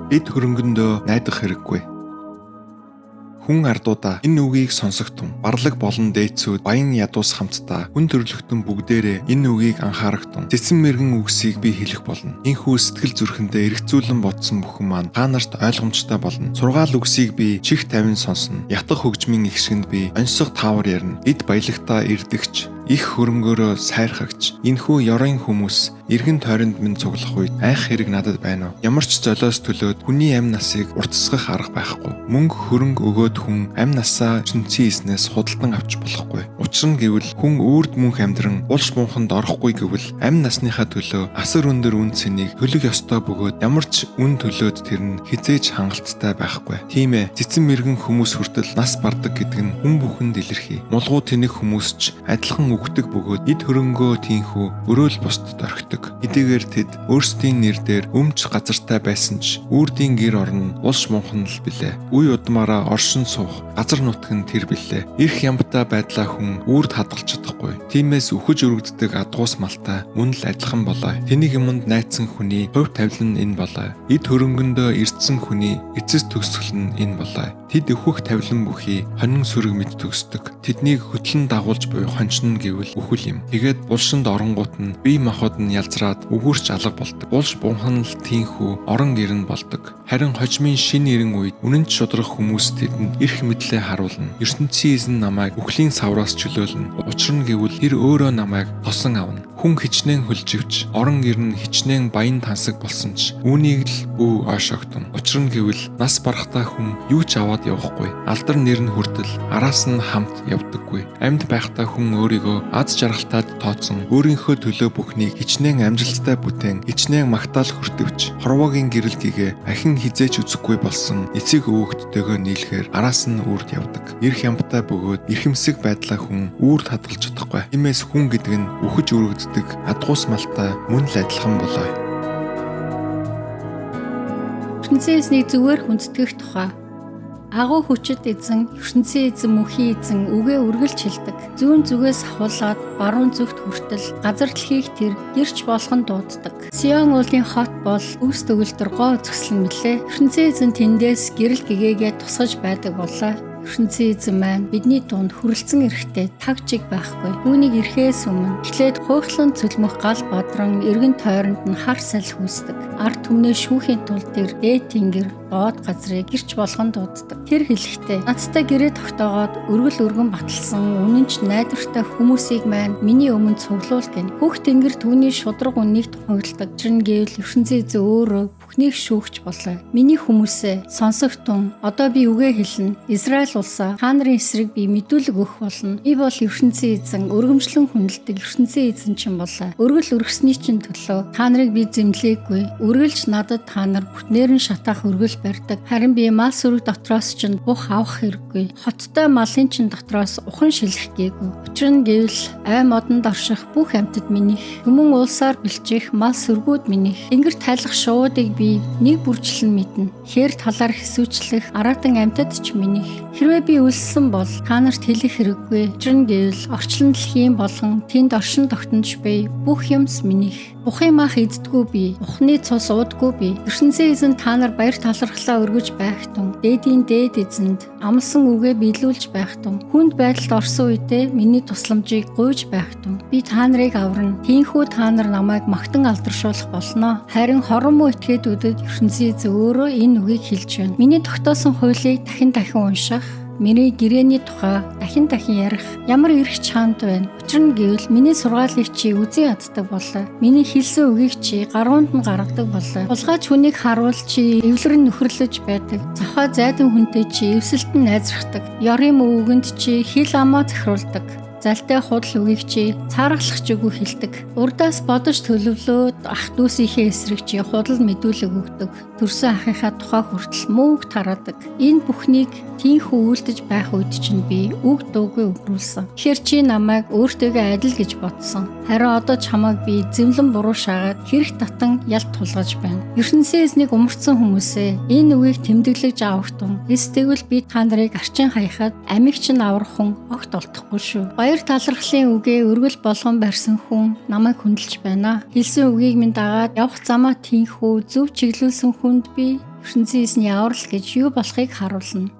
Эд хөрөнгөндөө найдах хэрэггүй. Хүн ардуудаа энэ үгийг сонсох тун барлаг болон дээдсүүд баян ядуус хамтдаа хүн төрлөختөн бүгдээрээ энэ үгийг анхаарах тун цэцэн мэргэн үгсийг би хэлэх болно. Энэхүү сэтгэл зүрхэндээ эргцүүлэн бодсон бүхэн маань та нарт ойлгомжтой болно. Сургаал үгсийг би чих тавин сонсно. Ятгах хөгжмийн ихшгэнд би онцгой таавар ярина. Эд баялагтаа ирдэгч их хөрөнгөөрөө сайрхагч энэхүү ёрын хүмүүс эргэн тойронд минь цуглах үед айх хэрэг надад байна уу? Ямар ч золиос төлөөд хүний амь насыг уртасгах арга байхгүй. Мөнгө хөрөнгө өгөөд хүн амь насаа ертөнцийн эзнээс худалдан авч болохгүй. Учир нь гэвэл хүн үрд мөнх амьдран улш мунханд орохгүй гэвэл амь насныхаа төлөө асар өндөр үн цэнийг төлөх ёстой бөгөөд ямар ч үн төлөөд тэр нь хизээж хангалттай байхгүй. Тийм ээ, цэцэн мэргэн хүмүүс хүртэл нас бардаг гэдэг нь хүн бүхэнд илэрхий. Мулгуу тэнэг хүмүүс ч адилхан үгдэг бөгөөд эд хөрөнгөө тийхүү өрөөл бусдад орхидог. Эдгээр тэд өөрсдийн нэр дээр өмч газартай байсан ч үрдийн гэр орон улш мунхан л билээ. Үе удмаараа оршин суух газар нутг нь тэр билээ. Ирэх ямбтай байдлаа хүн үрд хадгалж чадахгүй. Тиймээс үхэж өргөддөг адгуус малтай мөн л адилхан болоо. Тэнийг юмд найцсан хүний хувь тавилан энэ болоо. Эд хөрөнгөндөө ирдсэн хүний эцэс төгсгөл нь энэ болоо. Тэд өхөх тавилан бүхий хонин сүрэг мэд төгсдөг. Тэднийг хөтлөн дагуулж буй хончин гэвэл үхэл юм. Тэгээд булшинд оронгууд нь бие махбод нь ялзраад үгүрч алга болдог. Булш бунхан л тийхүү орон гэрн болдог. Харин хожмын шин ирэн үед үнэнч шудрах хүмүүс тэдэнд эрх мэдлээ харуулна. ертөнцийн эзэн намайг үхлийн савраас чөлөөлнө. Учир нь гэвэл тэр өөрөө намайг тосон авна. Хүн хичнээн хөлживч орон гэрн хичнээн баян тансаг болсон ч үүнийг л бүү ойшоогдсон. Учир нь гэвэл нас барахтаа хүн юу ч аваад явахгүй. Алдар нэр нь хүртэл араас нь хамт явдаггүй. Амьд байхдаа хүн өөрийгөө аз жаргалтад тооцсон өөрийнхөө төлөө бүхнийг хичнээн амжилттай бүтээн хичнээн магтаал хүртвч хорвоогийн гэрэлтийгээ ахин хизээч үзэхгүй болсон эцэг өвөгдтэйгөө нийлэхээр араас нь үрд явдаг. Ирэх ямбтай бөгөөд эрхэмсэг байдлаа хүн үрд хадгалж чадахгүй. Тиймээс хүн гэдэг нь үхэж өргөддөг адгуус малтай мөн л адилхан болоо. ертөнцийн эзнийг зүгээр хүндэтгэх тухай. Агуу хүчит эзэн, ертөнцийн эзэн мөнхийн эзэн үгээ үргэлж хэлдэг. Зүүн зүгээс ахуулаад баруун зүгт хүртэл газар дэлхийг тэр гэрч болгон дууддаг. Сион уулын хот бол үс төгөлдөр гоо зөкслөн мэлээ. ертөнцийн эзэн тэндээс гэрэл гэгээгээ тусгаж байдаг боллоо. ертөнцийн эзэн маань бидний дунд хүрэлцэн ирэхдээ таг чиг байхгүй. Үүнийг ирэхээс өмнө эхлээд хуйхлан цөлмөх гал бодрон эргэн тойронд нь хар салхи үүсдэг. Ард түмнээ шүүхийн тулд тэр дээд тэнгэр доод газрыг гэрч болгон дууддаг. Тэр хэлэхдээ надтай гэрээ тогтоогоод өргөл өргөн баталсан үнэнч найдвартай хүмүүсийг маань миний өмнө цуглуул гэн. Бүх тэнгэр түүний шудраг үннийг тохиолдог. Учир нь гэвэл ертөнцийн эзэн өөрөө бүхнийг шүүгч болоо. Миний хүмүүсээ сонсогтун одоо би үгээ хэлнэ. Израиль улсаа та нарын эсрэг би мэдүүлэг өгөх болно. Би бол ертөнцийн эзэн, өргөмжлөн хүндэлдэг ертөнцийн эзэн чинь болоо. Өргөл өргөсний чинь төлөө та нарыг би зэмлээгүй. Үргэлж надад та нар бүтнээр нь шатаах өргөл барьдаг. Харин би мал сүрэг дотроос чинь бух авах хэрэггүй. Хоттой малын чинь дотроос ухан шилэх гээгүй. Учир нь гэвэл ай модонд орших бүх амьтад минийх. Хүмүүн улсаар бэлчих мал сүргүүд минийх. Тэнгэр тайлах шуудыг би нэг бүрчлэн мэднэ. Хээр талаар хэсүүчлэх аратан амьтад ч минийх. Хэрвээ би үлссэн бол та нарт хэлэх хэрэггүй. Учир нь гэвэл орчлон дэлхийн болгон тэнд оршин тогтнож буй бүх юмс минийх. Ухын мах эздэггүй би, ухны цус уудаггүй би. ертөнцийн эзэн та нар баяр талархлаа өргөж байх тун, дээдийн дээд эзэнд амлсан үгээ биелүүлж байх тун, хүнд байдалд орсон үедээ миний тусламжийг гуйж байх тун, би та нарыг аварна. Тийхүү та нар намайг магтан алдаршуулах болно. Харин хорон муу этгээдүүдэд ертөнцийн эзэн өөрөө энэ үгийг хэлж байна. Миний тогтоосон хуулийг дахин унших, миний гэрээний тухай дахин ярих ямар эрх чамд байна. Учир нь гэвэл миний сургаалыг чи үзэн яддаг болоо. Миний хэлсэн үгийг чи гаруунд нь гаргадаг болоо. Булгаач хүнийг харуул чи эвлэрэн нөхөрлөж байдаг. Завхаа зайдан хүнтэй чи эвсэлтэн найзрахдаг. Ёрын мөвгөнд чи хил амаа захируулдаг. Залтай худал үгийг чи цааргалах чигүй хэлдэг. Урдаас бодож төлөвлөөд ах дүүсийнхээ эсрэг чи худал мэдүүлэг өгдөг. Төрсөн ахыхаа тухай хүртэл мууг тараадаг. Энэ бүхнийг тийхүү үйлдэж байх үед чинь би үг дуугүй өгрүүлсэн. Тэгэхээр чи намайг өөртөөгөө адил гэж бодсон. Харин одоо чамайг би зэмлэн буруу шаагаад хэрэг татан ялт тулгаж байна. ертөнцийн эзнийг умарцсан хүмүүсээ энэ үгийг тэмдэглэж авах тун. Эсвэл би та нарыг арчин хаяхад амиг чинь аврах хүн огт олдохгүй шүү. Баяр талархлын үгээ өргөл болгон барьсан хүн намайг хүндэлж байна. Хэлсэн үгийг минь дагаад явах замаа тийхүү зөв чиглүүлсэн хүнд би ертөнцийн эзний аврал гэж юу болохыг харуулна.